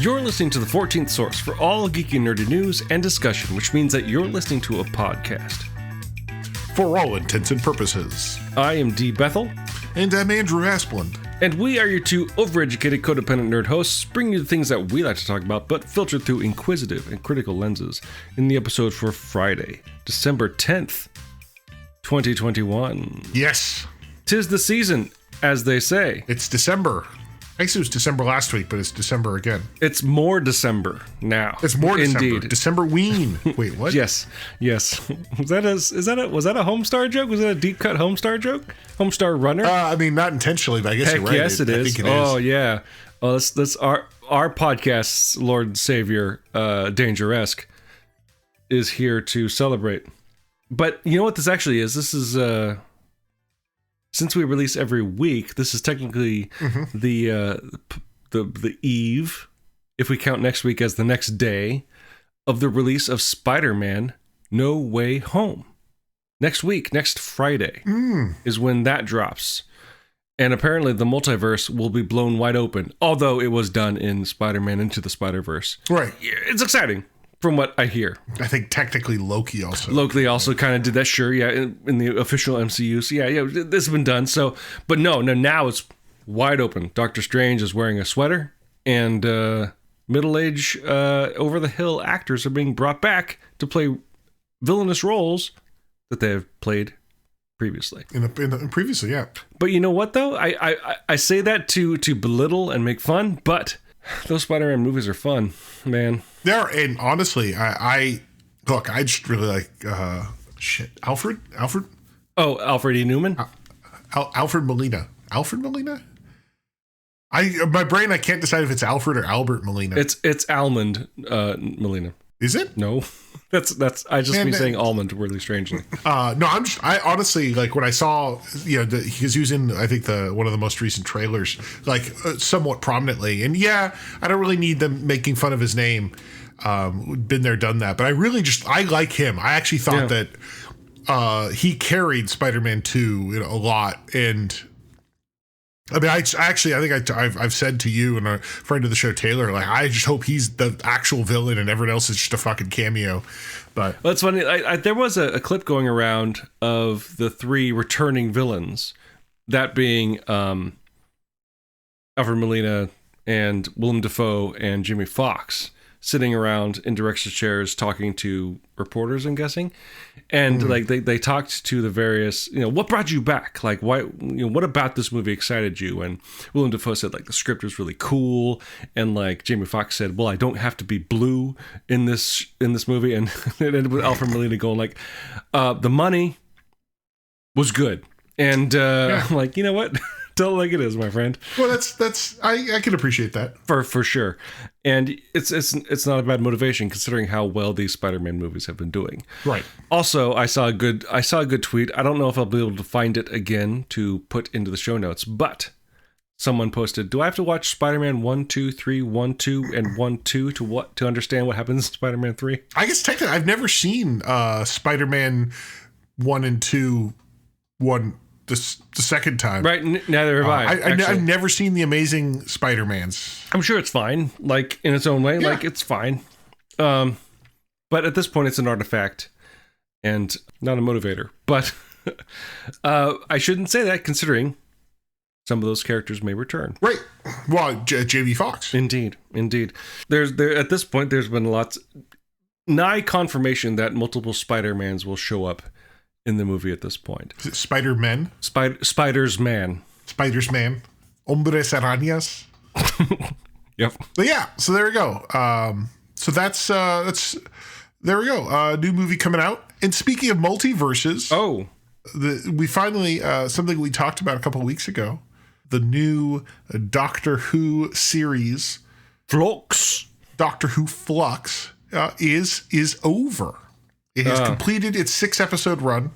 You're listening to the 14th Source for all geeky and nerdy news and discussion, which means that you're listening to a podcast. For all intents and purposes. I am D. Bethel. And I'm Andrew Asplund. And we are your two overeducated, codependent nerd hosts, bringing you the things that we like to talk about, but filtered through inquisitive and critical lenses in the episode for Friday, December 10th, 2021. Yes. 'Tis the season, as they say. It's December. I guess it was December last week, but it's December again. It's more December now. It's more December. Indeed. December-ween. Wait, what? Yes. Was that a Homestar joke? Was that a deep cut Homestar joke? Homestar Runner? I mean, not intentionally, but I guess Heck, you're right. yes, it is. I think it is. Oh, yeah. Oh, that's our podcast's Lord and Savior, Danger-esque, is here to celebrate. But you know what this actually is? This is, since we release every week, this is technically the eve, if we count next week as the next day, of the release of Spider-Man No Way Home. Next week, next Friday, is when that drops. And apparently the multiverse will be blown wide open, although it was done in Spider-Man Into the Spider-Verse. Right. It's exciting, from what I hear. I think technically Loki also. Loki also kind of did that, sure, yeah, in the official MCU. So yeah, this has been done. So, but no, now it's wide open. Doctor Strange is wearing a sweater, and middle-aged, over-the-hill actors are being brought back to play villainous roles that they have played previously. Previously, yeah. But you know what, though? I say that to belittle and make fun, but those Spider-Man movies are fun, man. They are, and honestly, I just really like, Alfred? Oh, Alfred E. Newman? Alfred Molina. Alfred Molina? My brain, I can't decide if it's Alfred or Albert Molina. It's Almond Molina. Is it? No. That's I just be saying almond really strangely. No, I honestly, like, when I saw, because he was in, I think, one of the most recent trailers, like, somewhat prominently, and yeah, I don't really need them making fun of his name. Been there, done that, but I like him. I actually thought that he carried Spider-Man 2 a lot, and I mean, I've said to you and a friend of the show, Taylor, like, I just hope he's the actual villain and everyone else is just a fucking cameo. But well, it's funny. There was a clip going around of the three returning villains, that being Alfred Molina and Willem Dafoe and Jimmy Fox, sitting around in director's chairs talking to reporters, I'm guessing. And like they talked to the various, what brought you back? Like, why, what about this movie excited you? And Willem Dafoe said, like, the script was really cool. And like Jamie Foxx said, well, I don't have to be blue in this movie. And it ended with Alfred Molina going like, the money was good. And I'm like, you know what? Tell it like it is, my friend. Well, that's I can appreciate that for sure, and it's not a bad motivation considering how well these Spider-Man movies have been doing. Right. Also, I saw a good tweet. I don't know if I'll be able to find it again to put into the show notes, but someone posted, "Do I have to watch Spider-Man 1, 2, 3, 1, 2, and 1, 2 to understand what happens in Spider-Man 3?" I guess technically, I've never seen Spider-Man 1 and 2 the second time. Right, neither have I. I've never seen the Amazing Spider-Mans. I'm sure it's fine, like, in its own way. Yeah. Like, it's fine. But at this point, it's an artifact and not a motivator. But I shouldn't say that, considering some of those characters may return. Right. Well, Jamie Foxx. Indeed. There at this point, there's been nigh confirmation that multiple Spider-Mans will show up in the movie at this point. Is it Spider-Man? Spider-Man. Spider-Man. Hombres arañas. Yep. But yeah, so there we go. So that's there we go. New movie coming out. And speaking of multiverses, we finally something we talked about a couple of weeks ago, the new Doctor Who series, Flux. Doctor Who Flux is over. It has completed its 6-episode run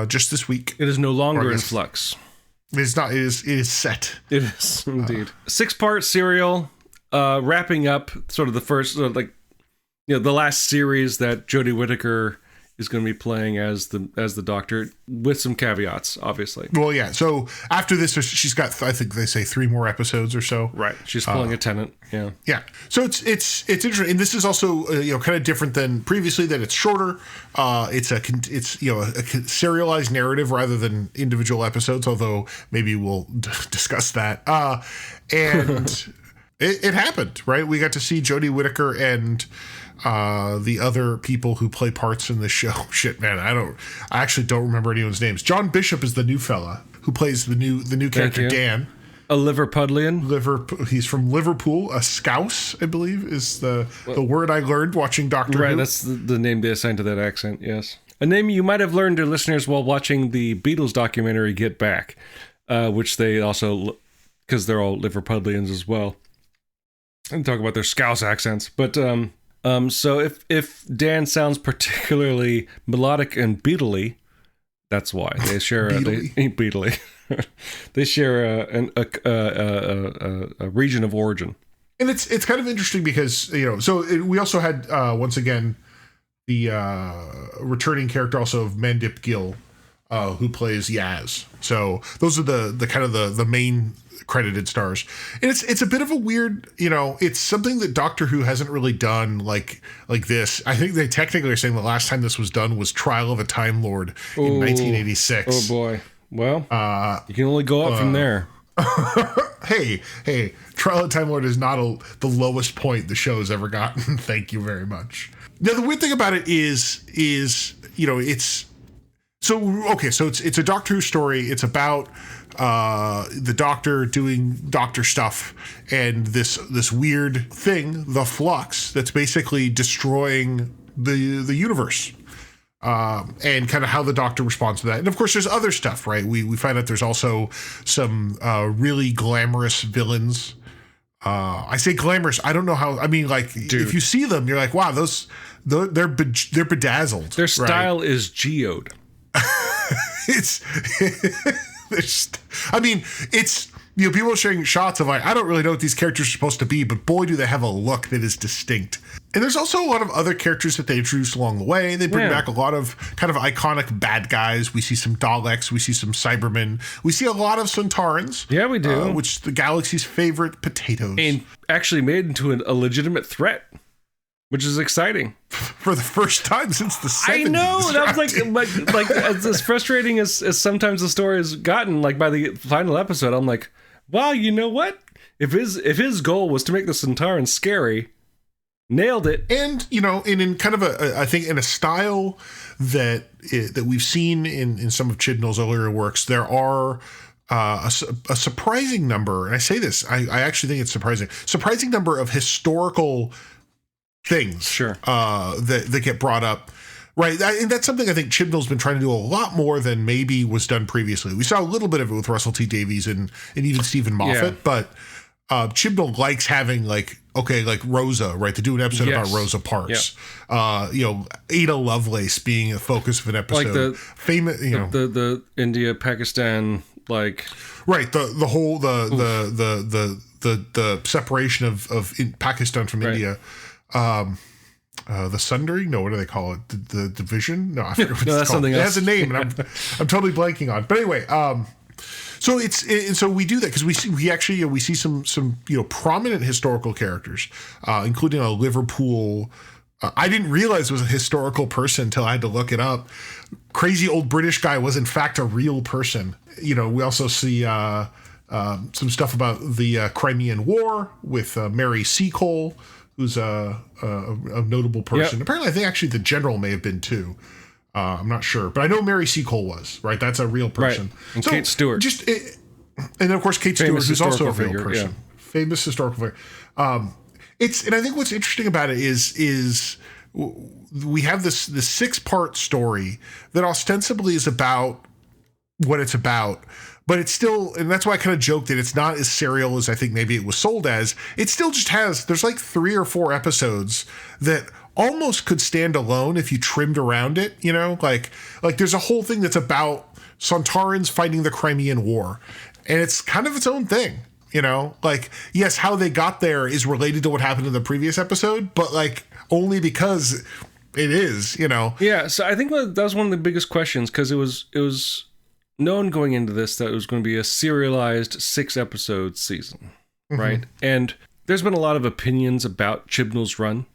just this week. It is no longer in flux. It is not. It is set. It is indeed. 6-part serial, wrapping up sort of the first, the last series that Jodie Whittaker is going to be playing as the Doctor, with some caveats, obviously. Well, yeah. So after this, she's got, I think they say 3 more episodes or so. Right. She's pulling a Tennant. Yeah. Yeah. So it's interesting, and this is also kind of different than previously. That it's shorter. It's a serialized narrative rather than individual episodes. Although maybe we'll discuss that. And it happened, right? We got to see Jodie Whittaker and the other people who play parts in the show. Shit, man, I actually don't remember anyone's names. John Bishop is the new fella who plays the new character Dan. A Liverpudlian. He's from Liverpool. A Scouse, I believe, is the word I learned watching Doctor Who. Right, that's the name they assigned to that accent. Yes, a name you might have learned, to listeners, while watching the Beatles documentary Get Back, which they also, because they're all Liverpudlians as well, and talk about their Scouse accents, but. So if Dan sounds particularly melodic and beatly, that's why they share beatly. They share a region of origin, and it's kind of interesting because we also had once again the returning character also of Mandip Gill, who plays Yaz. So those are the kind of the main credited stars, and it's a bit of a weird, it's something that Doctor Who hasn't really done like this. I think they technically are saying the last time this was done was Trial of a Time Lord in 1986. Oh boy. Well, you can only go up from there. Hey, Trial of a Time Lord is not the lowest point the show has ever gotten. Thank you very much. Now the weird thing about it is it's it's a Doctor Who story. It's about the Doctor doing Doctor stuff, and this weird thing, the Flux, that's basically destroying the universe, and kind of how the Doctor responds to that. And of course, there's other stuff, right? We find out there's also some really glamorous villains. I say glamorous. I don't know how. I mean, like, dude, if you see them, you're like, wow, they're bedazzled. Their style is geode. It's people are sharing shots of like, I don't really know what these characters are supposed to be, but boy, do they have a look that is distinct. And there's also a lot of other characters that they introduced along the way. They bring back a lot of kind of iconic bad guys. We see some Daleks, we see some Cybermen, we see a lot of Centaurans. Yeah, we do. Which the galaxy's favorite potatoes. And actually made into a legitimate threat, which is exciting. For the first time since the 70s. I know. That was like as frustrating as sometimes the story has gotten, like by the final episode, I'm like, wow, you know what? If his goal was to make the Centaurans scary, nailed it. And, in kind of I think in a style that we've seen in some of Chibnall's earlier works, there are a surprising number, and I say this, I actually think it's surprising number of historical things, sure, that get brought up, right? And that's something I think Chibnall's been trying to do a lot more than maybe was done previously. We saw a little bit of it with Russell T Davies and even Stephen Moffat, but Chibnall likes having like Rosa, right? To do an episode about Rosa Parks, Ada Lovelace being the focus of an episode, like the famous, the India Pakistan, like, right? The whole the separation of Pakistan from India. The Sundering? No, what do they call it? The division? No, I forget what it's that's called. Something else. It has a name, and I'm totally blanking on. But anyway, so so we do that because we see some prominent historical characters, including a Liverpool. I didn't realize it was a historical person until I had to look it up. Crazy old British guy was in fact a real person. We also see some stuff about the Crimean War with Mary Seacole, who's a notable person. Yep. Apparently, I think actually the general may have been too. I'm not sure, but I know Mary Seacole was, right. That's a real person. Right. And so, Kate Stewart. And then of course Kate Stewart, who's also a real person. Yeah. Famous historical figure. And I think what's interesting about it is we have this 6-part story that ostensibly is about what it's about. But it's still, and that's why I kind of joked that it's not as serial as I think maybe it was sold as. It still just there's like 3 or 4 episodes that almost could stand alone if you trimmed around it, like there's a whole thing that's about Sontarans fighting the Crimean War. And it's kind of its own thing, like, yes, how they got there is related to what happened in the previous episode, but like only because it is, Yeah, so I think that was one of the biggest questions, because it was known going into this that it was going to be a serialized 6-episode season, right? And there's been a lot of opinions about Chibnall's run,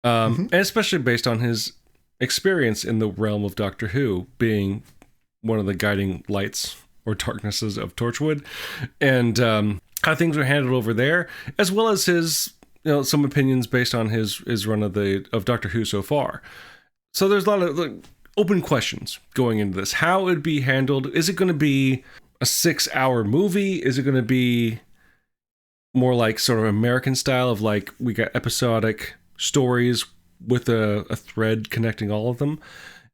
and especially based on his experience in the realm of Doctor Who, being one of the guiding lights or darknesses of Torchwood, and how things were handled over there, as well as his, some opinions based on his run of Doctor Who so far. So there's a lot of open questions going into this. How it'd be handled? Is it going to be a 6-hour movie? Is it going to be more like sort of American style of like we got episodic stories with a thread connecting all of them?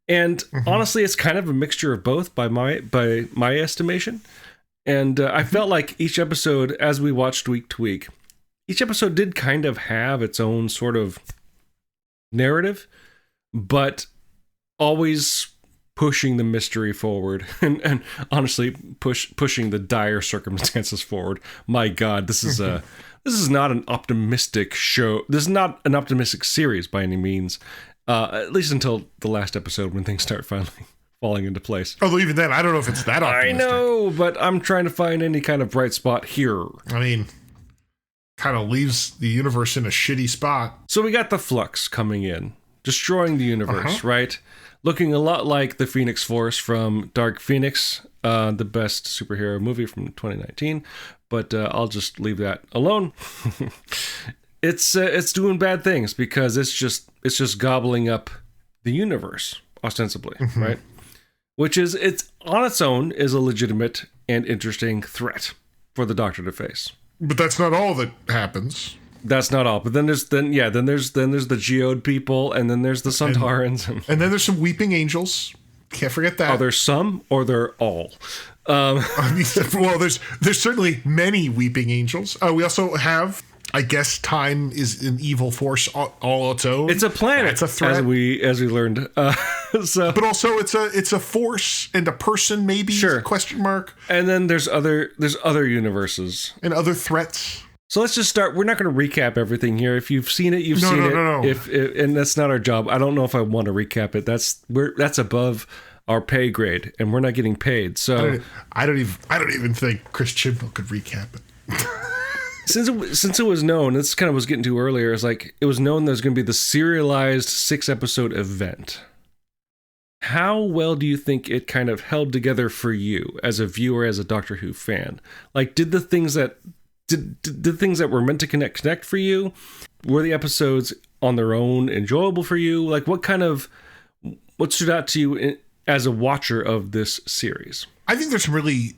And honestly, it's kind of a mixture of both by my estimation. And I felt like each episode, as we watched week to week, each episode did kind of have its own sort of narrative, but always pushing the mystery forward and honestly pushing the dire circumstances forward. My God, this is not an optimistic show. This is not an optimistic series by any means. At least until the last episode, when things start finally falling into place. Although even then, I don't know if it's that optimistic. I know, but I'm trying to find any kind of bright spot here. I mean, kind of leaves the universe in a shitty spot. So we got the Flux coming in, destroying the universe, right? Looking a lot like the Phoenix Force from Dark Phoenix, the best superhero movie from 2019. But I'll just leave that alone. It's doing bad things because it's just gobbling up the universe ostensibly, right? Which is, it's on its own is a legitimate and interesting threat for the Doctor to face. But that's not all that happens. That's not all. But then there's the Geode people, and then there's the Suntarans, and then there's some weeping angels. Can't forget that. Are there some, or they're all? I mean, well, there's certainly many weeping angels. We also have, I guess, time is an evil force all its own. It's a planet. It's a threat, as we learned. But also, it's a force and a person, maybe. Sure. Question mark. And then there's other universes and other threats. So let's just start. We're not going to recap everything here. If you've seen it, you've seen it. No. If and that's not our job. I don't know if I want to recap it. That's above our pay grade, and we're not getting paid. So I don't even think Chris Chibnall could recap it. Since it was known, this kind of was getting to earlier. It's like it was known there's going to be the serialized 6-episode event. How well do you think it kind of held together for you as a viewer, as a Doctor Who fan? Like, did the things that were meant to connect for you? Were the episodes on their own enjoyable for you? Like, what stood out to you as a watcher of this series? I think there's some really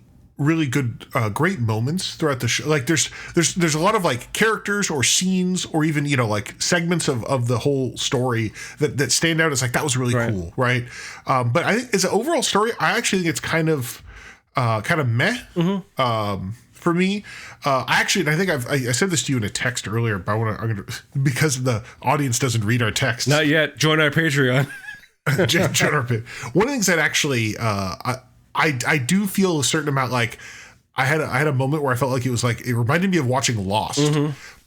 good, great moments throughout the show. Like there's a lot of like characters or scenes or even, like segments of the whole story that stand out as like, that was really cool. Right. But I think as an overall story, I actually think it's kind of meh. For me, I think I said this to you in a text earlier, but I'm gonna because the audience doesn't read our text. Not yet. Join our Patreon. One of the things that actually, I do feel a certain amount like I had a moment where I felt like it reminded me of watching Lost,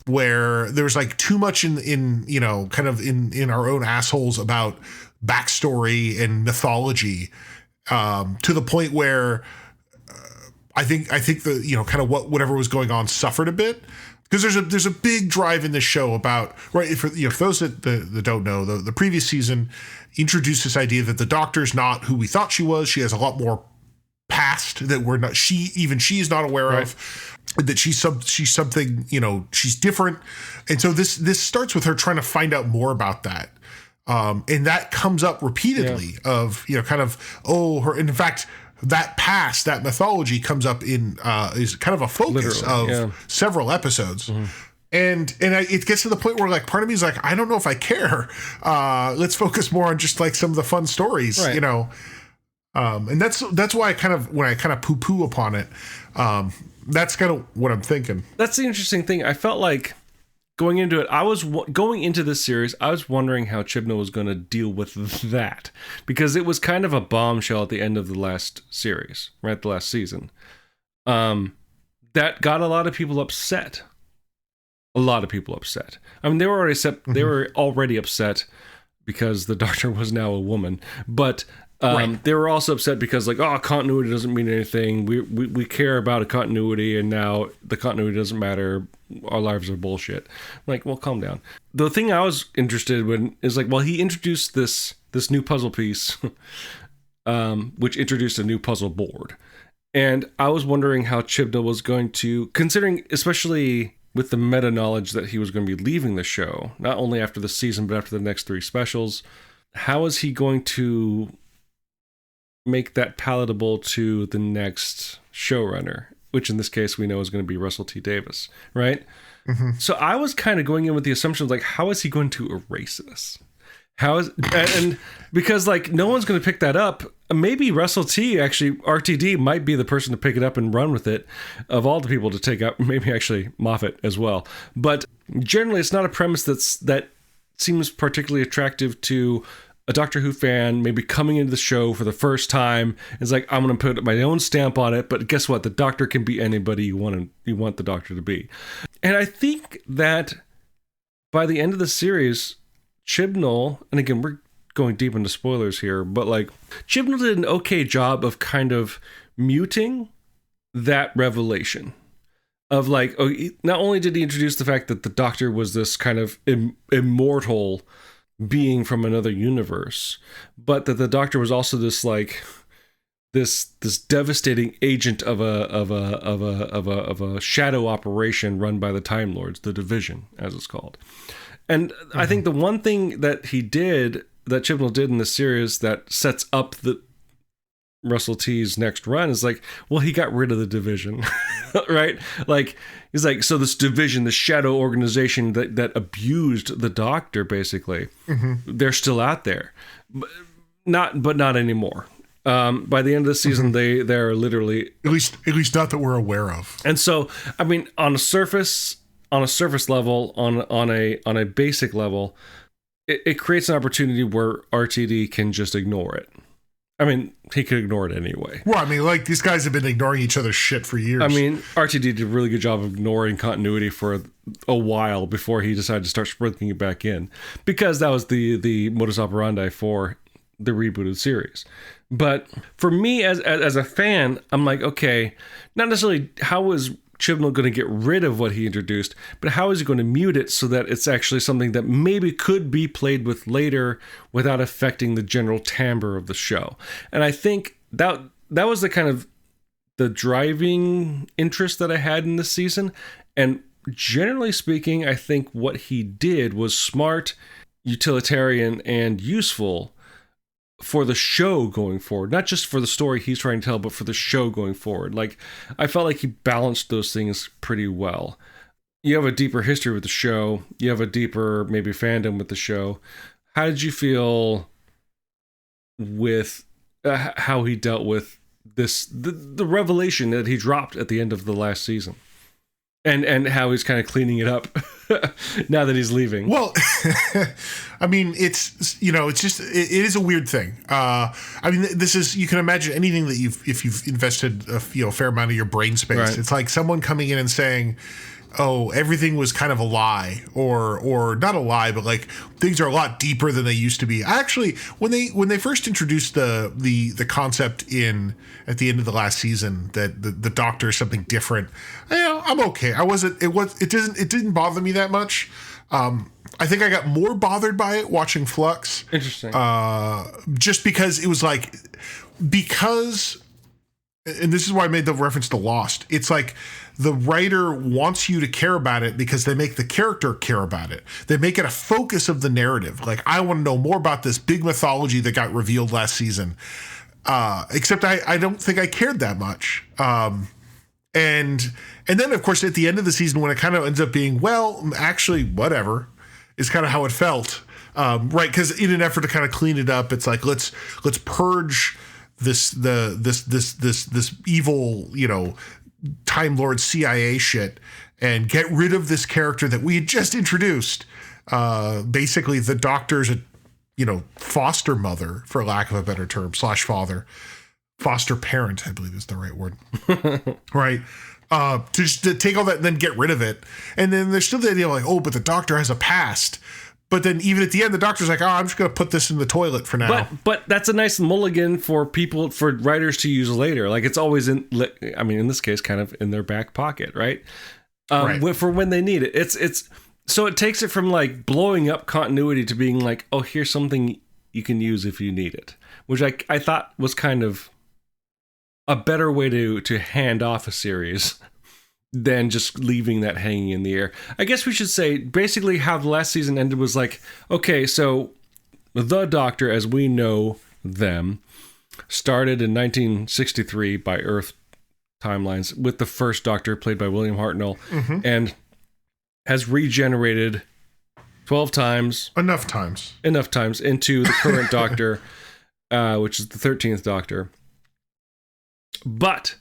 where there was like too much in kind of in our own assholes about backstory and mythology, to the point where I think the kind of whatever was going on suffered a bit. Because there's a big drive in this show about, right, for those that don't know, the previous season introduced this idea that the Doctor's not who we thought she was. She has a lot more past that we're not. She is not aware of. That she's something. She's different, and so this starts with her trying to find out more about that. And that comes up repeatedly of kind of her. And in fact, that past, that mythology comes up in is kind of a focus of several episodes. And it gets to the point where like part of me is like, I don't know if I care. Let's focus more on just like some of the fun stories, and that's why when I kind of poo-poo upon it, that's kind of what I'm thinking. That's the interesting thing. I felt like going into it, going into this series, I was wondering how Chibnall was going to deal with that, because it was kind of a bombshell at the end of the last series, right? The last season, that got a lot of people upset. I mean, they were already upset because the Doctor was now a woman. But Right. they were also upset because, like, oh, continuity doesn't mean anything. We care about a continuity, and now the continuity doesn't matter. Our lives are bullshit. I'm like, well, calm down. The thing I was interested in is, like, well, he introduced this new puzzle piece, which introduced a new puzzle board. And I was wondering how Chibnall was going to, considering, especially with the meta knowledge that he was going to be leaving the show, not only after the season, but after the next 3 specials, how is he going to make that palatable to the next showrunner, which in this case we know is going to be Russell T Davies, right? Mm-hmm. So I was kind of going in with the assumption of, like, how is he going to erase this? How is, and because, like, no one's going to pick that up. Maybe Russell T, actually, RTD might be the person to pick it up and run with it, of all the people to take up. Maybe actually Moffat as well. But generally, it's not a premise that seems particularly attractive to a Doctor Who fan, maybe coming into the show for the first time. It's like, I'm going to put my own stamp on it, but guess what? The Doctor can be anybody you want the Doctor to be. And I think that by the end of the series, Chibnall, and again, we're going deep into spoilers here, but, like, Chibnall did an okay job of kind of muting that revelation of, like, oh, not only did he introduce the fact that the Doctor was this kind of immortal being from another universe, but that the Doctor was also this, like, this devastating agent of a shadow operation run by the Time Lords, the Division, as it's called. And I think the one thing that Chibnall did in this series that sets up the Russell T's next run is, like, well, he got rid of the Division, right? Like, he's like, so this Division, the shadow organization that abused the Doctor, basically, they're still out there, but not anymore. By the end of the season, they're literally At least not that we're aware of. And so, I mean, on a surface level, on a basic level, it creates an opportunity where RTD can just ignore it. I mean, he could ignore it anyway. Well, I mean, like, these guys have been ignoring each other's shit for years. I mean, RTD did a really good job of ignoring continuity for a while before he decided to start sprinkling it back in, because that was the modus operandi for the rebooted series. But for me, as a fan, I'm like, okay, not necessarily how is Chibnall going to get rid of what he introduced, but how is he going to mute it so that it's actually something that maybe could be played with later without affecting the general timbre of the show. And I think that was the kind of the driving interest that I had in this season. And generally speaking, I think what he did was smart, utilitarian, and useful for the show going forward, not just for the story he's trying to tell, but for the show going forward. Like, I felt like he balanced those things pretty well. You have a deeper history with the show. You have a deeper, maybe, fandom with the show. How did you feel with how he dealt with the revelation that he dropped at the end of the last season? And how he's kind of cleaning it up now that he's leaving. Well, I mean, it's just, it is a weird thing. I mean, this is, you can imagine anything that if you've invested a fair amount of your brain space, right. It's like someone coming in and saying, oh, everything was kind of a lie, or not a lie, but, like, things are a lot deeper than they used to be. Actually, when they first introduced the concept at the end of the last season that the Doctor is something different, I'm okay. It didn't bother me that much. I think I got more bothered by it watching Flux. Interesting. Just because it was like, and this is why I made the reference to Lost. It's like the writer wants you to care about it because they make the character care about it. They make it a focus of the narrative. Like, I want to know more about this big mythology that got revealed last season. Except I don't think I cared that much. And then, of course, at the end of the season, when it kind of ends up being, well, actually, whatever, is kind of how it felt. Right? Because in an effort to kind of clean it up, it's like, let's purge this evil, Time Lord CIA shit and get rid of this character that we had just introduced. Basically, the Doctor's foster mother, for lack of a better term, /father, foster parent, I believe is the right word. Right. To take all that and then get rid of it. And then there's still the idea like, oh, but the Doctor has a past. But then even at the end, the doctor's like, "Oh, I'm just going to put this in the toilet for now." But that's a nice mulligan for writers to use later. Like it's always in this case, kind of in their back pocket, right? Right. For when they need it. It's so it takes it from like blowing up continuity to being like, oh, here's something you can use if you need it, which I thought was kind of a better way to hand off a series than just leaving that hanging in the air. I guess we should say basically how the last season ended was like, okay, so the Doctor, as we know them, started in 1963 by Earth timelines with the first Doctor played by William Hartnell, and has regenerated 12 times. Enough times into the current Doctor, which is the 13th Doctor. But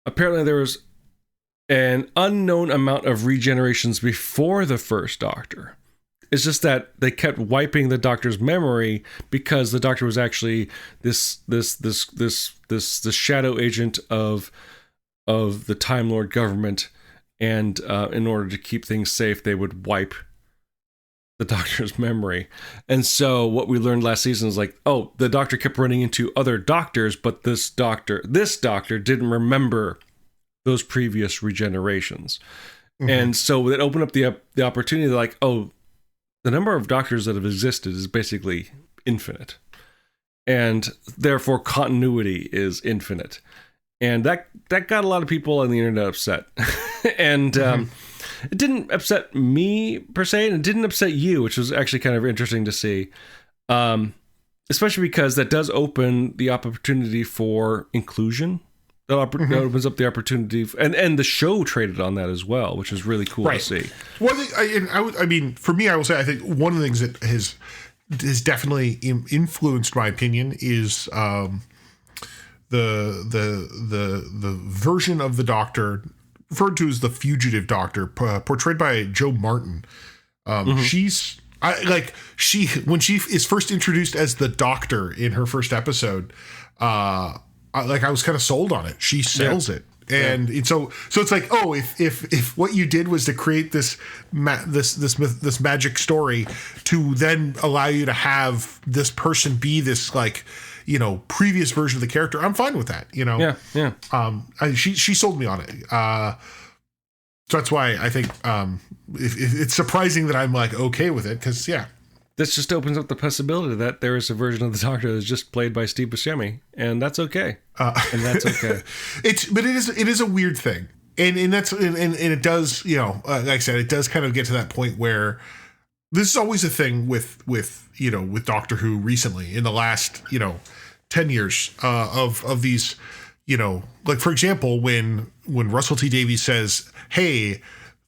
apparently there was an unknown amount of regenerations before the first Doctor. It's just that they kept wiping the Doctor's memory because the Doctor was actually this shadow agent of the Time Lord government, and in order to keep things safe, they would wipe the Doctor's memory. And so what we learned last season is like, oh, the Doctor kept running into other Doctors, but this Doctor didn't remember those previous regenerations. And so it opened up the opportunity, like, oh, the number of Doctors that have existed is basically infinite, and therefore continuity is infinite. And that got a lot of people on the internet upset. And it didn't upset me per se, and it didn't upset you, which was actually kind of interesting to see. Especially because that does open the opportunity for inclusion. That opens up the opportunity, and the show traded on that as well, which is really cool to see. One thing, I mean, for me, I will say, I think one of the things that has definitely influenced my opinion is the version of the Doctor referred to as the fugitive Doctor, portrayed by Jo Martin. When she is first introduced as the Doctor in her first episode, I was kind of sold on it. She sells it. And so it's like, oh, if what you did was to create this magic story to then allow you to have this person be this, like, you know, previous version of the character, I'm fine with that, you know? Yeah. She sold me on it. So that's why I think it's surprising that I'm like okay with it, because this just opens up the possibility that there is a version of the Doctor that's just played by Steve Buscemi, and that's okay. And that's okay. But it is a weird thing, and it does, you know, like I said, it does kind of get to that point where this is always a thing with Doctor Who recently in the last 10 years of these, you know, like, for example, when Russell T Davies says, "Hey,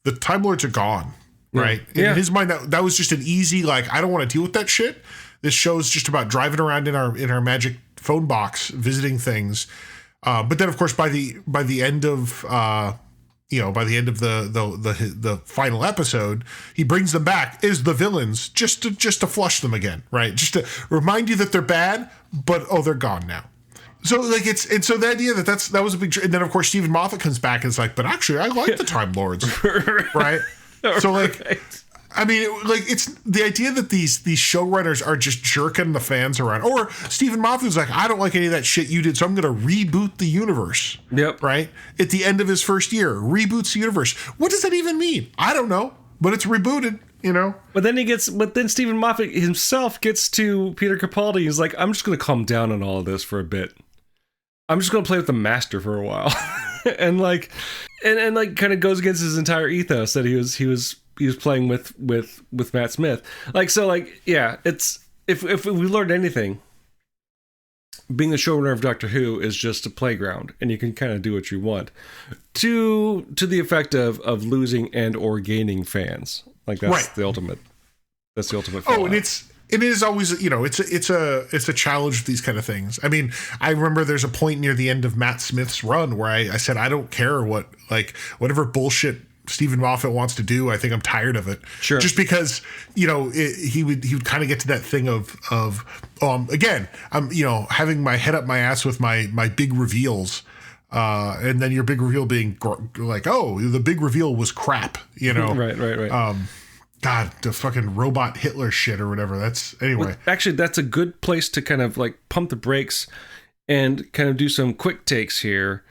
the Time Lords are gone." Right. In his mind, that was just an easy, like, I don't want to deal with that shit. This show's just about driving around in our magic phone box, visiting things. But then, of course, by the end of the final episode, he brings them back as the villains just to flush them again. Right. Just to remind you that they're bad, but they're gone now. So like so the idea that was a big, and then of course Stephen Moffat comes back and it's like, but actually I like the Time Lords. Right. So like, I mean, it's the idea that these showrunners are just jerking the fans around, or Stephen Moffat's like, I don't like any of that shit you did, so I'm going to reboot the universe. Yep. Right. At the end of his first year, reboots the universe. What does that even mean? I don't know, but it's rebooted, you know. But then Stephen Moffat himself gets to Peter Capaldi. He's like, I'm just going to calm down on all of this for a bit. I'm just going to play with the Master for a while. And kind of goes against his entire ethos that he was playing with Matt Smith. It's if we learned anything, being the showrunner of Doctor Who is just a playground, and you can kind of do what you want to the effect of losing and or gaining fans. Like that's the ultimate. That's the ultimate. Oh, and it is always, it's a challenge with these kind of things. I mean, I remember there's a point near the end of Matt Smith's run where I said, I don't care whatever bullshit Stephen Moffat wants to do. I think I'm tired of it. Sure. Just because, he would kind of get to that thing of again, I'm, having my head up my ass with my big reveals. And then your big reveal being like, oh, the big reveal was crap, Right. God, the fucking robot Hitler shit or whatever. Anyway. Well, actually, that's a good place to kind of like pump the brakes and kind of do some quick takes here.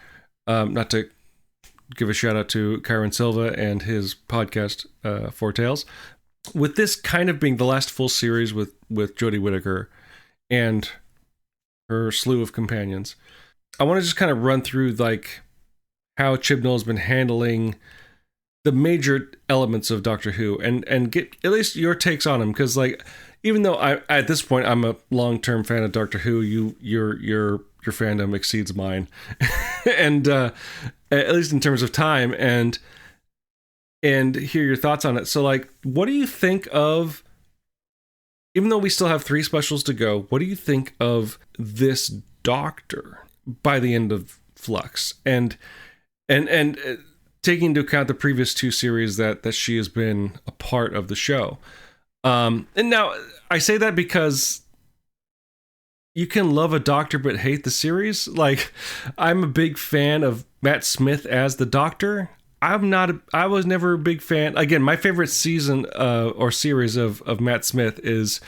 Not to give a shout out to Kyron Silva and his podcast, Four Tales. With this kind of being the last full series with Jodie Whittaker and her slew of companions, I want to just kind of run through like how Chibnall has been handling the major elements of Doctor Who and get at least your takes on them, because like even though at this point I'm a long-term fan of Doctor Who, your fandom exceeds mine and at least in terms of time and hear your thoughts on it. So like, what do you think of, even though we still have 3 specials to go, what do you think of this Doctor by the end of Flux and taking into account the previous 2 series that she has been a part of the show? And now I say that because you can love a Doctor but hate the series. Like, I'm a big fan of Matt Smith as the Doctor. I was never a big fan. Again, my favorite season or series of Matt Smith is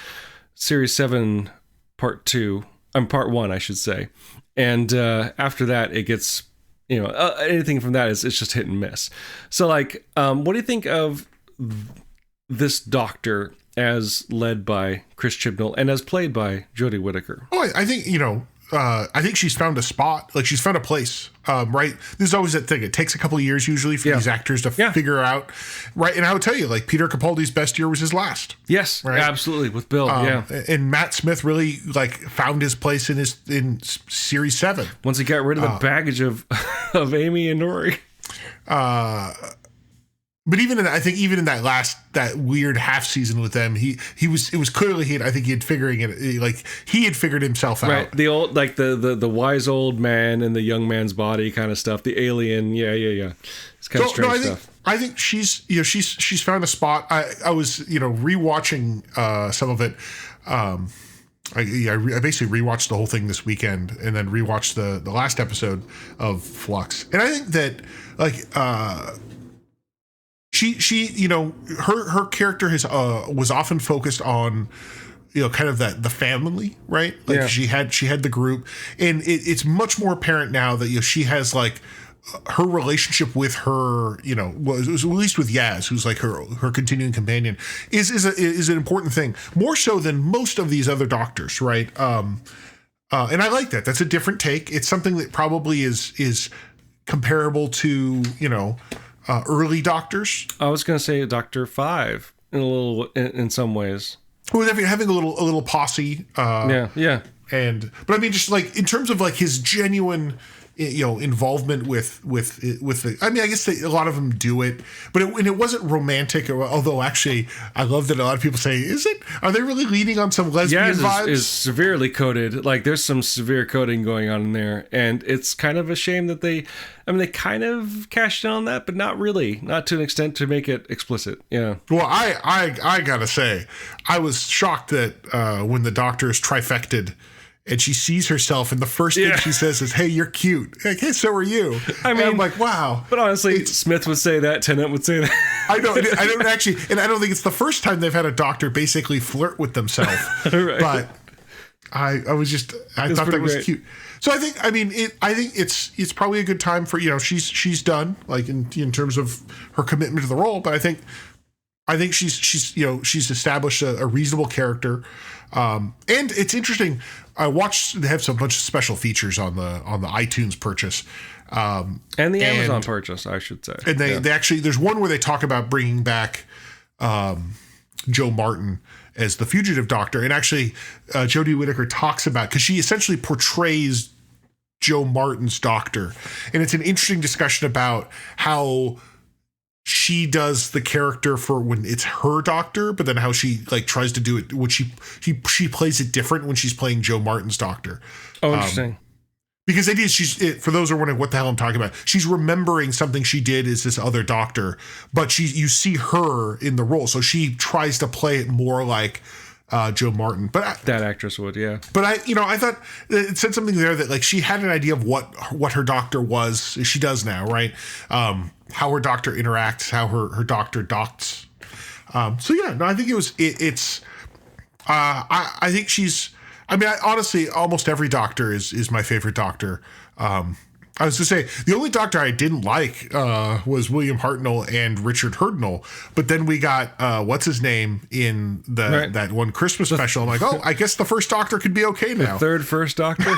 Series 7, Part 2. Part 1, I should say. And after that, it gets, anything from that is it's just hit and miss. So, like, what do you think of this Doctor as led by Chris Chibnall and as played by Jodie Whittaker? Oh, I think, I think she's found a spot, like she's found a place, right? There's always that thing. It takes a couple of years usually for these actors to figure out, right? And I would tell you, like, Peter Capaldi's best year was his last. Yes, right? Absolutely, with Bill, And Matt Smith really, like, found his place in Series 7. Once he got rid of the baggage of Amy and Nori. But even in that weird half season with them, it was clearly he had figured himself out. Right. The old, like the wise old man in the young man's body kind of stuff. The alien. Yeah. It's kind of strange stuff. I think she's found a spot. I was, rewatching some of it. I basically rewatched the whole thing this weekend and then rewatched the last episode of Flux. And I think that She her character was often focused on kind of the family, right? Like she had the group, and it's much more apparent now that she has like her relationship with her, was at least with Yaz, who's like her continuing companion, is an important thing, more so than most of these other Doctors, right? And I like that. That's a different take. It's something that probably is comparable to early Doctors. I was going to say Doctor 5 in some ways. Well, having a little posse. Yeah. But I mean, just like in terms of like his genuine, involvement with the. I mean, I guess a lot of them do it, but it wasn't romantic. Although actually, I love that a lot of people say, "Is it? Are they really leaning on some lesbian vibes?" Is severely coded. Like there's some severe coding going on in there, and it's kind of a shame that they kind of cashed in on that, but not really, not to an extent to make it explicit. Yeah. Well, I gotta say, I was shocked that when the Doctor is trifected. And she sees herself, and the first thing she says is, "Hey, you're cute." Like, "Hey, so are you." I mean, and I'm like, wow. But honestly, Smith would say that. Tennant would say that. I don't actually, and I don't think it's the first time they've had a Doctor basically flirt with themselves. Right. But I thought that was cute. So I think it's probably a good time for she's done like in terms of her commitment to the role, but I think she's established a reasonable character. And it's interesting. I watched. They have a bunch of special features on the iTunes purchase, and the Amazon purchase, I should say. And they actually, there's one where they talk about bringing back Joe Martin as the fugitive Doctor, and actually, Jodie Whittaker talks about, because she essentially portrays Joe Martin's Doctor, and it's an interesting discussion about how she does the character for when it's her Doctor, but then how she like tries to do it when she plays it different when she's playing Joe Martin's Doctor. Oh, interesting. Because it is, for those who are wondering what the hell I'm talking about, she's remembering something she did as this other Doctor, but you see her in the role, so she tries to play it more like Joe Martin. But that actress would, yeah. But I thought it said something there that like she had an idea of what her Doctor was. She does now, right? How her Doctor interacts, how her Doctor docts. So yeah, no, I think it's. I think she's. I mean, honestly, almost every Doctor is my favorite Doctor. I was to say the only Doctor I didn't like was William Hartnell and Richard Hurdnell, but then we got what's his name in that one Christmas special. I'm like, oh, I guess the first Doctor could be okay now. The first Doctor.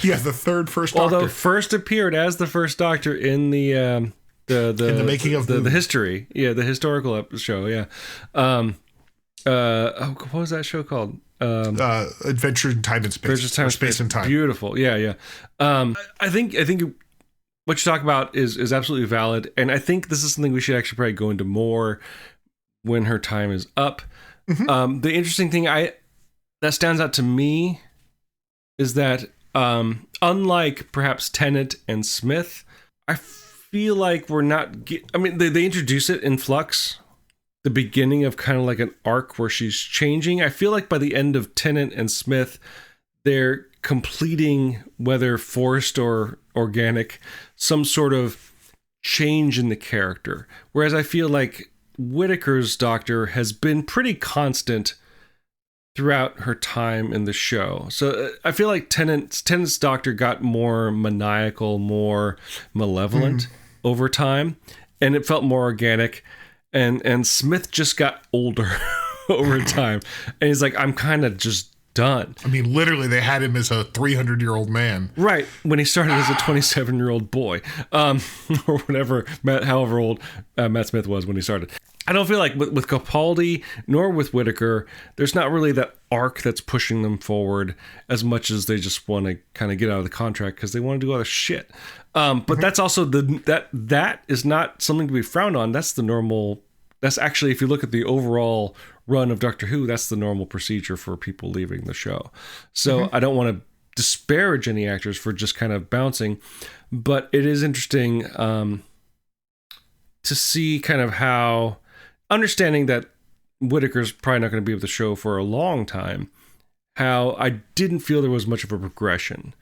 Yeah, the first Doctor. Although first appeared as the first Doctor in the making of the history, the historical show, what was that show called? Adventure in Time and Space. Space and Time. Beautiful. Yeah. I think what you talk about is absolutely valid, and I think this is something we should actually probably go into more when her time is up. Mm-hmm. The interesting thing that stands out to me is that unlike perhaps Tennant and Smith, I feel like we're not. I mean, they introduce it in Flux. The beginning of kind of like an arc where she's changing. I feel like by the end of Tennant and Smith, they're completing, whether forced or organic, some sort of change in the character. Whereas I feel like Whittaker's Doctor has been pretty constant throughout her time in the show. So I feel like Tennant's Doctor got more maniacal, more malevolent over time, and it felt more organic. And Smith just got older over time. And he's like, I'm kind of just done. I mean, literally, they had him as a 300-year-old man. Right. When he started as a 27-year-old boy. Or whatever, however old Matt Smith was when he started. I don't feel like with Capaldi nor with Whittaker, there's not really that arc that's pushing them forward as much as they just want to kind of get out of the contract because they want to do other shit. But that's also that is not something to be frowned on. That's the normal. That's actually, if you look at the overall run of Doctor Who, that's the normal procedure for people leaving the show. So I don't want to disparage any actors for just kind of bouncing, but it is interesting to see kind of how, understanding that Whittaker's probably not going to be with the show for a long time, how I didn't feel there was much of a progression,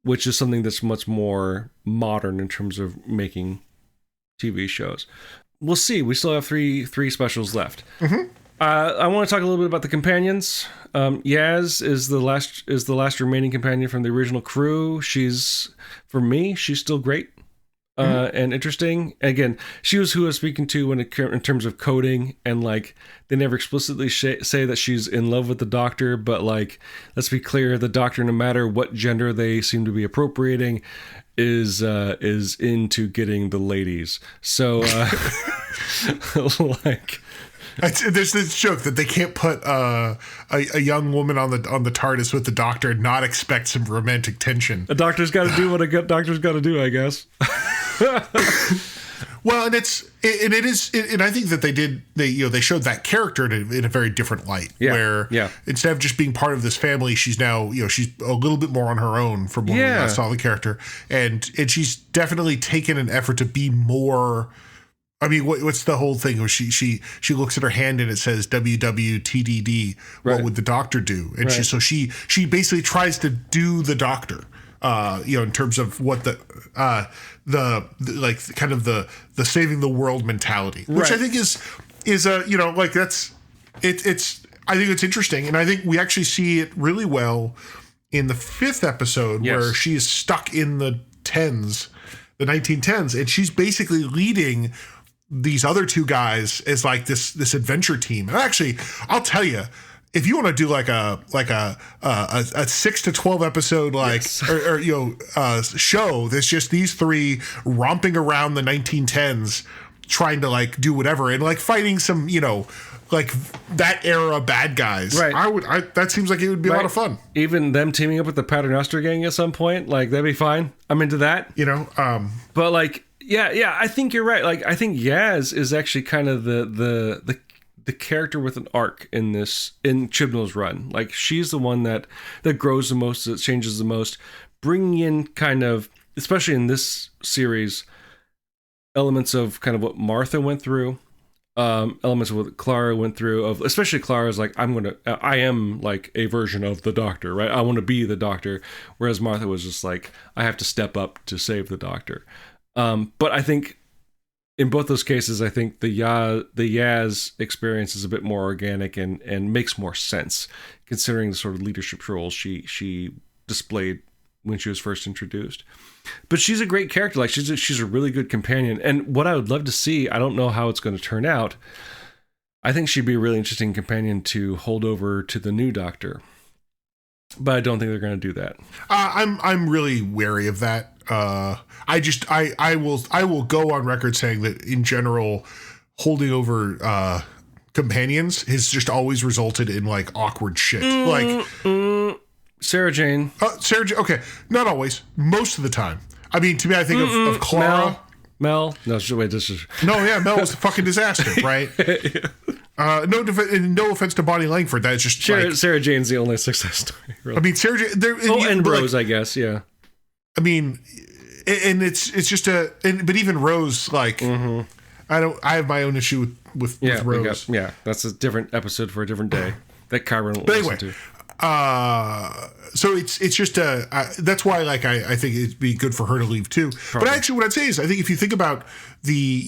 which is something that's much more modern in terms of making TV shows. We'll see. We still have three specials left. I want to talk a little bit about the companions. Yaz is the last remaining companion from the original crew. For me, she's still great. And interesting. Again, she was who I was speaking to in terms of coding, and like they never explicitly say that she's in love with the Doctor, but like, let's be clear, the Doctor, no matter what gender they seem to be appropriating, is into getting the ladies. So like, there's this joke that they can't put a young woman on the TARDIS with the Doctor and not expect some romantic tension. A doctor's got to do what a good doctor's got to do, I guess. Well, and I think that they showed that character in a very different light. Where instead of just being part of this family, she's now she's a little bit more on her own from when we last saw the character, and she's definitely taken an effort to be more. I mean, what's the whole thing where she looks at her hand and it says WWTDD? What would the Doctor do? And she basically tries to do the Doctor. In terms of what the like kind of the saving the world mentality, which I think is like that's it's I think it's interesting, and I think we actually see it really well in the 5th episode where she is stuck in the 1910s, and she's basically leading these other two guys as like this adventure team. And actually, I'll tell you, if you want to do like a 6 to 12 episode show that's just these three romping around the 1910s trying to like do whatever and like fighting some like that era bad guys, that seems like it would be a lot of fun. Even them teaming up with the Paternoster gang at some point, like that'd be fine. I'm into that, but like I think you're right. Like I think Yaz is actually kind of the character with an arc in Chibnall's run. Like she's the one that grows the most, that changes the most, bringing in kind of, especially in this series, elements of kind of what Martha went through, elements of what Clara went through, of especially Clara's like, I am like a version of the Doctor, right? I want to be the Doctor. Whereas Martha was just like, I have to step up to save the Doctor. But I think in both those cases, I think the Yaz experience is a bit more organic and makes more sense, considering the sort of leadership role she displayed when she was first introduced. But she's a great character. Like, she's a really good companion. And what I would love to see, I don't know how it's going to turn out, I think she'd be a really interesting companion to hold over to the new Doctor. But I don't think they're going to do that. I'm really wary of that. I will go on record saying that in general, holding over companions has just always resulted in like awkward shit. Sarah Jane. Okay, not always. Most of the time. I mean, to me, I think of Clara. Mel. No, wait, this is... No, yeah, Mel was a fucking disaster, right? No offense to Bonnie Langford. That's just Sarah Jane's the only success story. Really. I mean, Sarah Jane... and Rose, I guess, yeah. I mean, and it's just but even Rose, like, I have my own issue with Rose. That's a different episode for a different day that Kyron will listen to. So it's just that's why, like, I think it'd be good for her to leave too. Probably. But actually, what I'd say is, I think if you think about the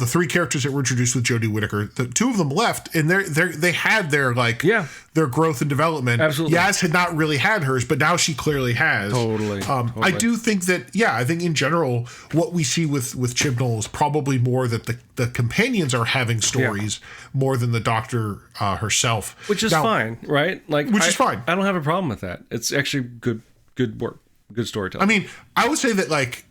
three characters that were introduced with Jodie Whittaker, the two of them left, and they had their their growth and development. Absolutely. Yaz had not really had hers, but now she clearly has. Totally. I do think that, I think in general, what we see with Chibnall is probably more that the companions are having stories more than the Doctor herself. Which is fine, right? Like, which is fine. I don't have a problem with that. It's actually good work, good storytelling. I mean, I would say that, like,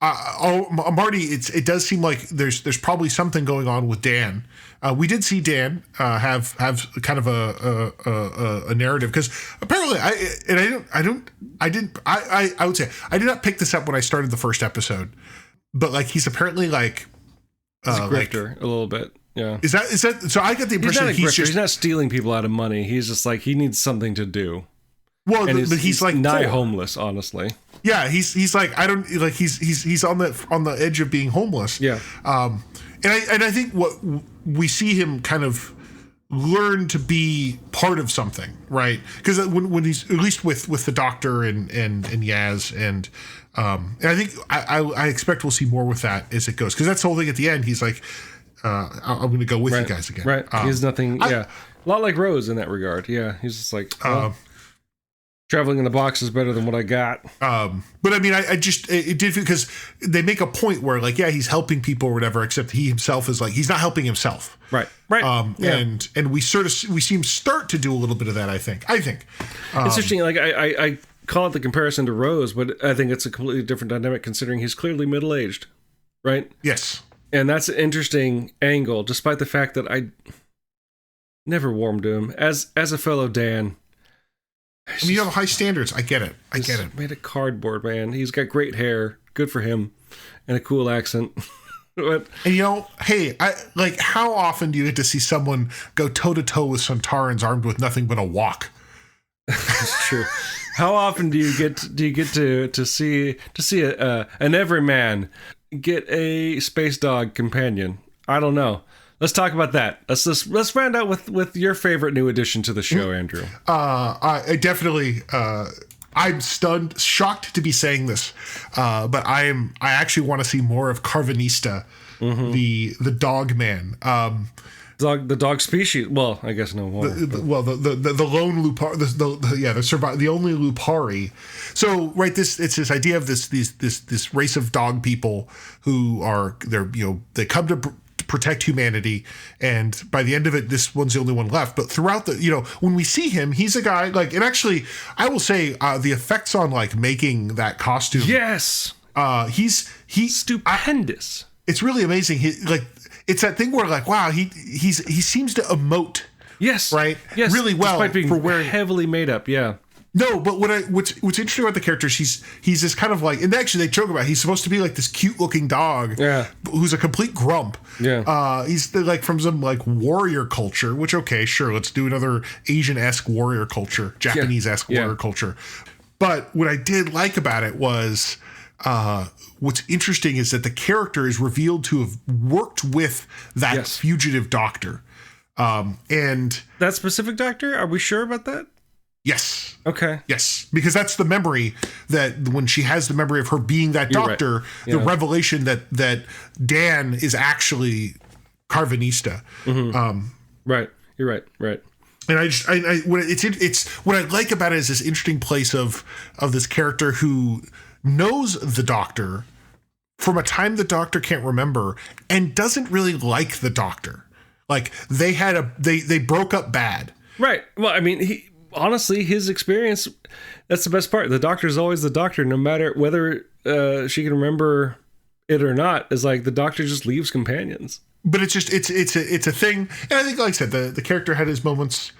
Marty, it does seem like there's probably something going on with Dan. We did see Dan have kind of a narrative, because apparently I would say I did not pick this up when I started the first episode, but like he's apparently like he's a grifter a little bit. Yeah. Is that so? I get the impression he's not stealing people out of money. He's just like, he needs something to do. Well, but he's like nigh homeless, honestly. Yeah, he's like, I don't like, he's on the edge of being homeless. Yeah. And I think what we see him kind of learn to be part of something, right? Because when he's at least with the Doctor and Yaz and I think I expect we'll see more with that as it goes, because that's the whole thing at the end. He's like, I'm going to go with you guys again. Right. He has nothing. A lot like Rose in that regard. Yeah. He's just like, traveling in the box is better than what I got. But I mean, it did, because they make a point where, like, he's helping people or whatever, except he himself is like, he's not helping himself. Right. And we see him start to do a little bit of that. I think it's interesting. Like, I call it the comparison to Rose, but I think it's a completely different dynamic, considering he's clearly middle-aged. Right. Yes. And that's an interesting angle, despite the fact that I never warmed to him as a fellow Dan. I mean, you have high standards. I get it. Made of cardboard, man. He's got great hair. Good for him. And a cool accent. But, and hey, how often do you get to see someone go toe to toe with Sontarans armed with nothing but a wok? That's true. How often do you get to see an everyman get a space dog companion? I don't know. Let's talk about that. Let's find out with your favorite new addition to the show, Andrew. I definitely. I'm shocked to be saying this, but I actually want to see more of Carvanista, the dog man. The dog species. Well, I guess no more. The lone Lupari, the only Lupari. So it's this idea of this race of dog people who are they come to protect humanity, and by the end of it, this one's the only one left. But throughout when we see him, he's a guy like, and actually I will say the effects on like making that costume, yes, he's stupendous. It's really amazing. It's that thing where, like, wow, he seems to emote, yes, right, yes, really well, despite being heavily made up. Yeah. No, but what's interesting about the character is he's this kind of like, and actually they joke about, he's supposed to be like this cute looking dog, who's a complete grump. Yeah, he's like from some like warrior culture, which, okay, sure, let's do another Asian-esque warrior culture, Japanese-esque warrior culture. But what I did like about it was, what's interesting is that the character is revealed to have worked with that fugitive doctor, and that specific doctor. Are we sure about that? Yes. Okay. Yes, because that's the memory that when she has the memory of her being that doctor, right. Yeah. the revelation that Dan is actually Carvanista. Right. You're right. Right. And it's what I like about it is this interesting place of this character who knows the Doctor from a time the Doctor can't remember and doesn't really like the Doctor. Like they broke up bad. Right. Well, I mean, honestly, his experience, that's the best part. The Doctor is always the Doctor, no matter whether she can remember it or not. Is like the Doctor just leaves companions. But it's just it's a thing, and I think, like I said, the character had his moments.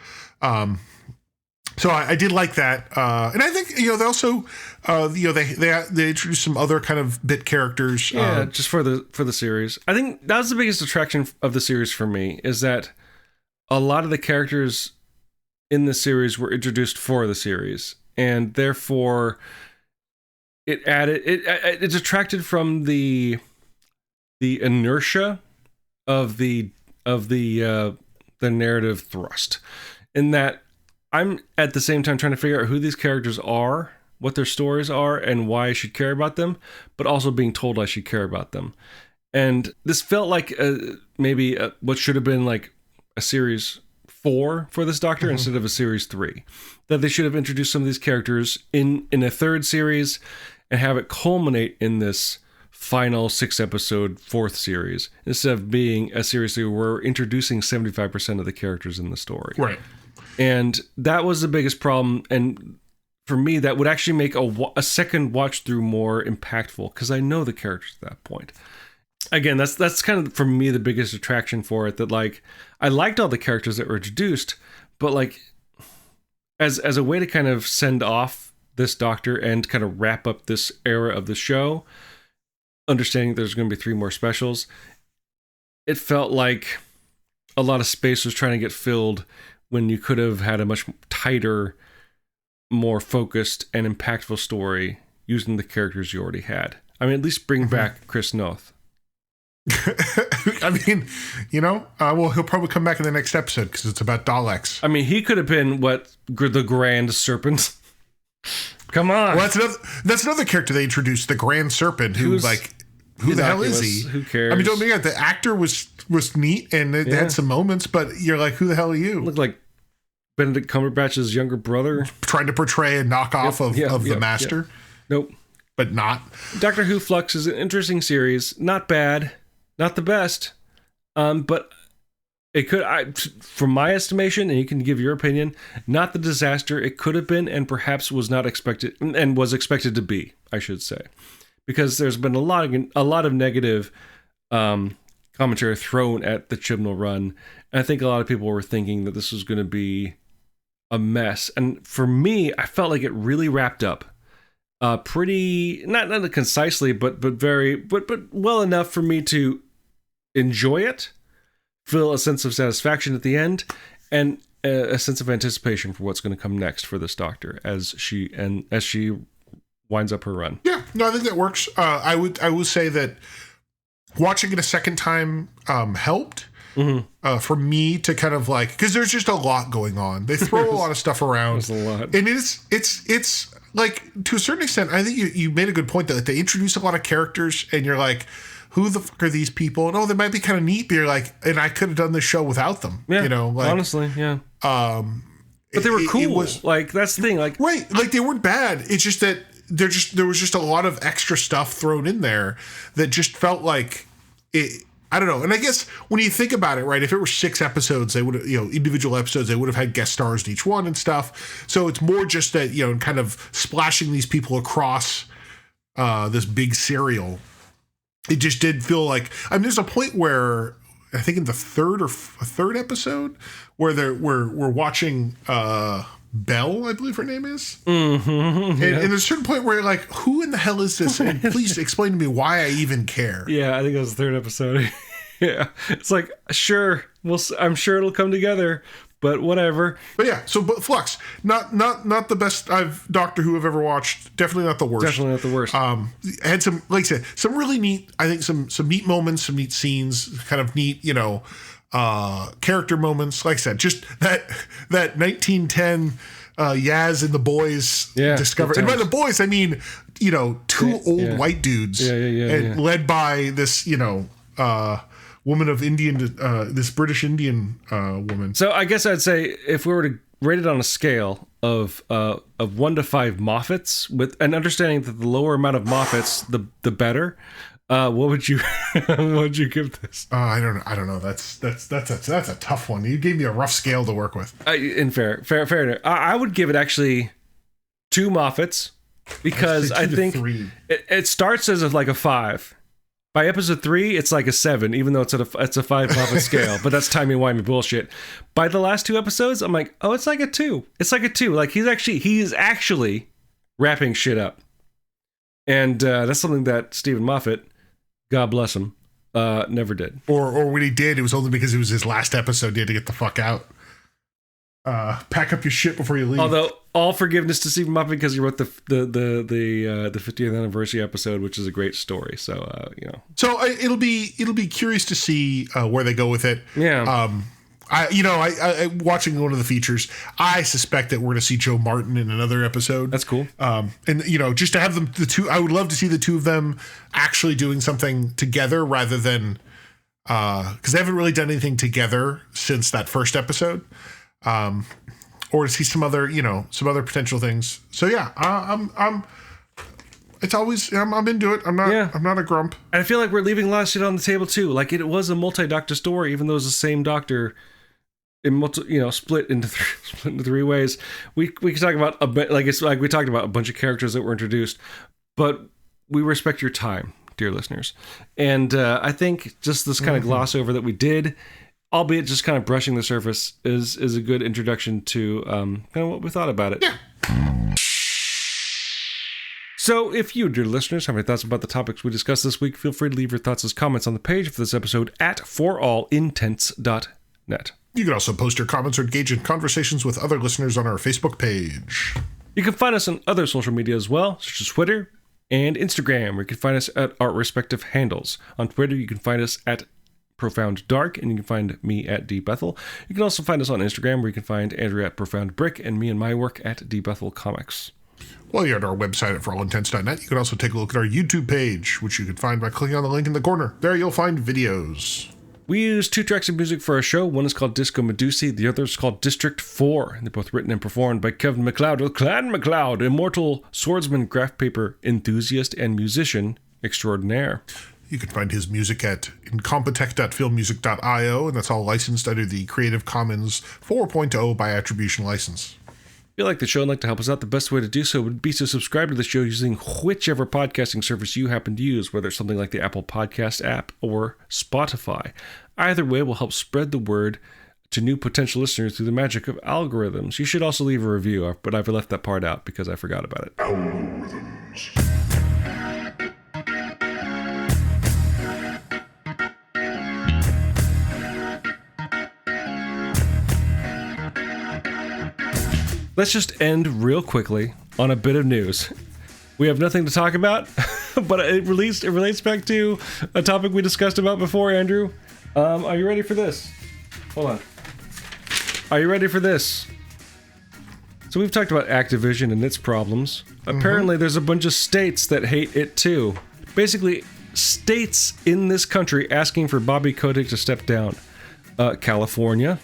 So I did like that, and I think they also they introduced some other kind of bit characters. Yeah, just for the series. I think that was the biggest attraction of the series for me, is that a lot of the characters in the series were introduced for the series, and therefore it detracted from the inertia of the narrative thrust, in that I'm at the same time trying to figure out who these characters are, what their stories are, and why I should care about them, but also being told I should care about them. And this felt like maybe what should have been like a series 4 for this Doctor instead of a series 3. That they should have introduced some of these characters in a third series and have it culminate in this final 6-episode 4th series, instead of being a series where we're introducing 75% of the characters in the story. Right. And that was the biggest problem. And for me, that would actually make a second watch through more impactful, because I know the characters at that point. Again, that's kind of, for me, the biggest attraction for it, that like I liked all the characters that were introduced, but like as a way to kind of send off this Doctor and kind of wrap up this era of the show, understanding there's going to be 3 more specials, it felt like a lot of space was trying to get filled when you could have had a much tighter, more focused and impactful story using the characters you already had. I mean, at least bring back Chris Noth. I mean, well, he'll probably come back in the next episode because it's about Daleks. I mean, he could have been the Grand Serpent. Come on. Well, that's another character they introduced, the Grand Serpent, who the hell is he? Who cares? I mean, don't forget, the actor was neat and they had some moments, but you're like, who the hell are you? Looked like Benedict Cumberbatch's younger brother, trying to portray a knockoff of the Master. Nope, but not. Doctor Who Flux is an interesting series. Not bad, not the best, but it could, from my estimation, and you can give your opinion, not the disaster it could have been, and perhaps was not expected, and was expected to be, I should say, because there's been a lot of negative commentary thrown at the Chibnall run, and I think a lot of people were thinking that this was going to be a mess. And for me, I felt like it really wrapped up pretty, not concisely, but well enough for me to enjoy it, feel a sense of satisfaction at the end, and a sense of anticipation for what's going to come next for this Doctor as she winds up her run. Yeah, no, I think that works. I would say that watching it a second time helped. For me to kind of like, because there's just a lot going on. They throw a lot of stuff around. There's a lot. And it's like, to a certain extent, I think you made a good point that like, they introduce a lot of characters and you're like, who the fuck are these people? And they might be kind of neat, but you're like, and I could have done this show without them. Yeah, like, honestly, yeah. But they were cool. Like, that's the thing. Like, right. Like, they weren't bad. It's just that there was just a lot of extra stuff thrown in there that just felt like it. I don't know. And I guess when you think about it, right, if it were 6 episodes, they would have, individual episodes, they would have had guest stars in each one and stuff. So it's more just that, kind of splashing these people across this big serial. It just did feel like, I mean, there's a point where I think in the third episode where we're watching Belle, I believe her name is. And there's a certain point where you're like, who in the hell is this? And please explain to me why I even care. Yeah, I think that was the 3rd episode. Yeah. It's like, sure, I'm sure it'll come together, but whatever. But yeah, but Flux, not the best Doctor Who I've ever watched. Definitely not the worst. Definitely not the worst. Had some, like I said, some really neat, I think some neat moments, some neat scenes, kind of neat, character moments. Like I said, just that 1910 Yaz and the boys discover. And by the boys, I mean, two old white dudes, led by this, woman of Indian, this British Indian woman. So I guess I'd say if we were to rate it on a scale of 1 to 5 Moffats, with an understanding that the lower amount of Moffats, the better. What would you give this? I don't know. That's a tough one. You gave me a rough scale to work with. Fair enough. I would give it actually 2 Moffats because I think it starts as like a 5. By episode 3, it's like a 7, even though it's a 5 Moffat scale. But that's timey-wimey bullshit. By the last 2 episodes, I'm like, oh, it's like a 2. It's like a 2. Like he's actually wrapping shit up, and that's something that Stephen Moffat, God bless him, never did. Or when he did, it was only because it was his last episode. He had to get the fuck out. Pack up your shit before you leave. Although all forgiveness to Stephen Moffat because he wrote the 50th anniversary episode, which is a great story. So So it'll be curious to see where they go with it. Yeah. I watching one of the features, I suspect that we're going to see Joe Martin in another episode. That's cool. And just to have them, the two, I would love to see the two of them actually doing something together rather than, because they haven't really done anything together since that first episode. Or to see some other potential things. So yeah, I'm into it. I'm not a grump. And I feel like we're leaving a lot of shit on the table too. Like it was a multi-doctor story, even though it's the same doctor split into 3 ways. We can talk about a bit, like it's like we talked about a bunch of characters that were introduced, but we respect your time, dear listeners. And I think just this kind of gloss over that we did, albeit just kind of brushing the surface, is a good introduction to kind of what we thought about it. Yeah. So if you, dear listeners, have any thoughts about the topics we discussed this week, feel free to leave your thoughts as comments on the page for this episode at forallintents.net. You can also post your comments or engage in conversations with other listeners on our Facebook page. You can find us on other social media as well, such as Twitter and Instagram, where you can find us at our respective handles. On Twitter, you can find us at Profound Dark, and you can find me at D Bethel. You can also find us on Instagram, where you can find Andrew at Profound Brick, and me and my work at D Bethel Comics. While you're at our website at forallintents.net, you can also take a look at our YouTube page, which you can find by clicking on the link in the corner. There you'll find videos. We use 2 tracks of music for our show. One is called Disco Medusae, the other is called District 4. They're both written and performed by Kevin McLeod of Clan McLeod, immortal swordsman, graph paper enthusiast, and musician extraordinaire. You can find his music at incompetech.filmmusic.io, and that's all licensed under the Creative Commons 4.0 by attribution license. If you like the show and like to help us out, the best way to do so would be to subscribe to the show using whichever podcasting service you happen to use, whether it's something like the Apple Podcast app or Spotify. Either way will help spread the word to new potential listeners through the magic of algorithms. You should also leave a review, but I've left that part out because I forgot about it. Algorithms. Let's just end real quickly on a bit of news. We have nothing to talk about, but it relates back to a topic we discussed about before, Andrew. Are you ready for this? Hold on. Are you ready for this? So we've talked about Activision and its problems. Apparently there's a bunch of states that hate it too. Basically, states in this country asking for Bobby Kotick to step down. California,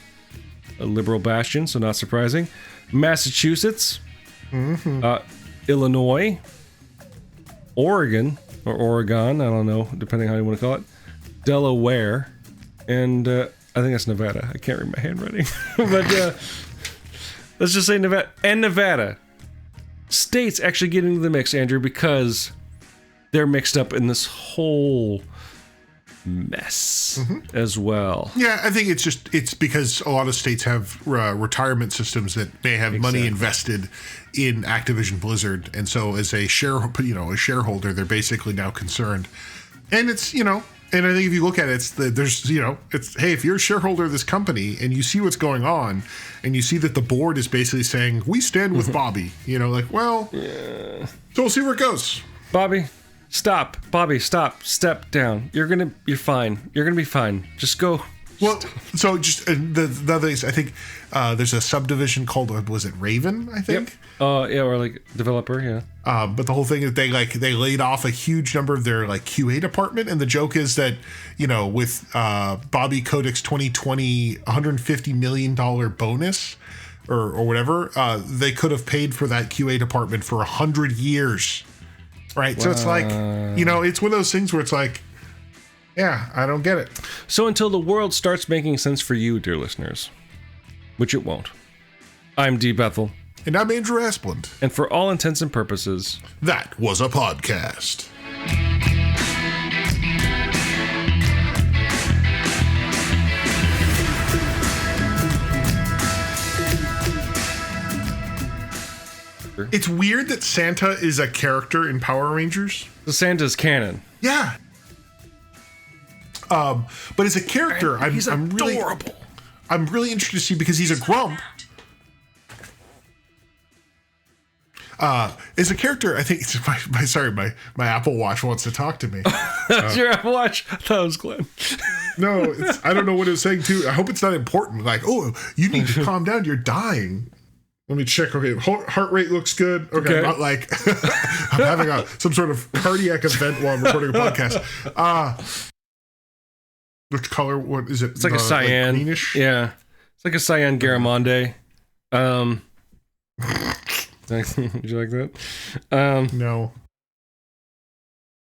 a liberal bastion, so not surprising. Massachusetts, Illinois, Oregon, or Oregon, I don't know, depending how you want to call it, Delaware, and I think that's Nevada. I can't read my handwriting. But let's just say Nevada. And Nevada. States actually get into the mix, Andrew, because they're mixed up in this whole mess as well. Yeah, I think it's because a lot of states have retirement systems that may have money invested in Activision Blizzard, and so as a shareholder, they're basically now concerned. And it's and I think if you look at it, hey, if you're a shareholder of this company and you see what's going on, and you see that the board is basically saying we stand with Bobby, so we'll see where it goes. Bobby, stop. Step down. You're fine. You're gonna be fine. Just go Well, so just the other things, I think there's a subdivision called, was it Raven, I think? Yep. Yeah, or like developer, yeah. But the whole thing is they laid off a huge number of their like QA department, and the joke is that, you know, with Bobby Kotick's 2020 $150 million bonus or whatever, they could have paid for that QA department for 100 years, right? Wow. So it's like, you know, it's one of those things where it's like, yeah, I don't get it. So until the world starts making sense for you, dear listeners, which it won't, I'm D. Bethel. And I'm Andrew Asplund. And for all intents and purposes, that was a podcast. It's weird that Santa is a character in Power Rangers. The Santa's canon. Yeah. But as a character, he's adorable. I'm really interested to see, because he's a grump. As a character, I think it's my Apple Watch wants to talk to me. That's your Apple Watch? I thought it was Glenn. No, I don't know what it was saying too. I hope it's not important. Like, oh, you need to calm down. You're dying. Let me check. Okay, heart rate looks good. Okay. I'm not like I'm having some sort of cardiac event while I'm recording a podcast. Which color? What is it? It's like a cyan. Like greenish? Yeah, it's like a cyan Garramonde. Would you like that? No.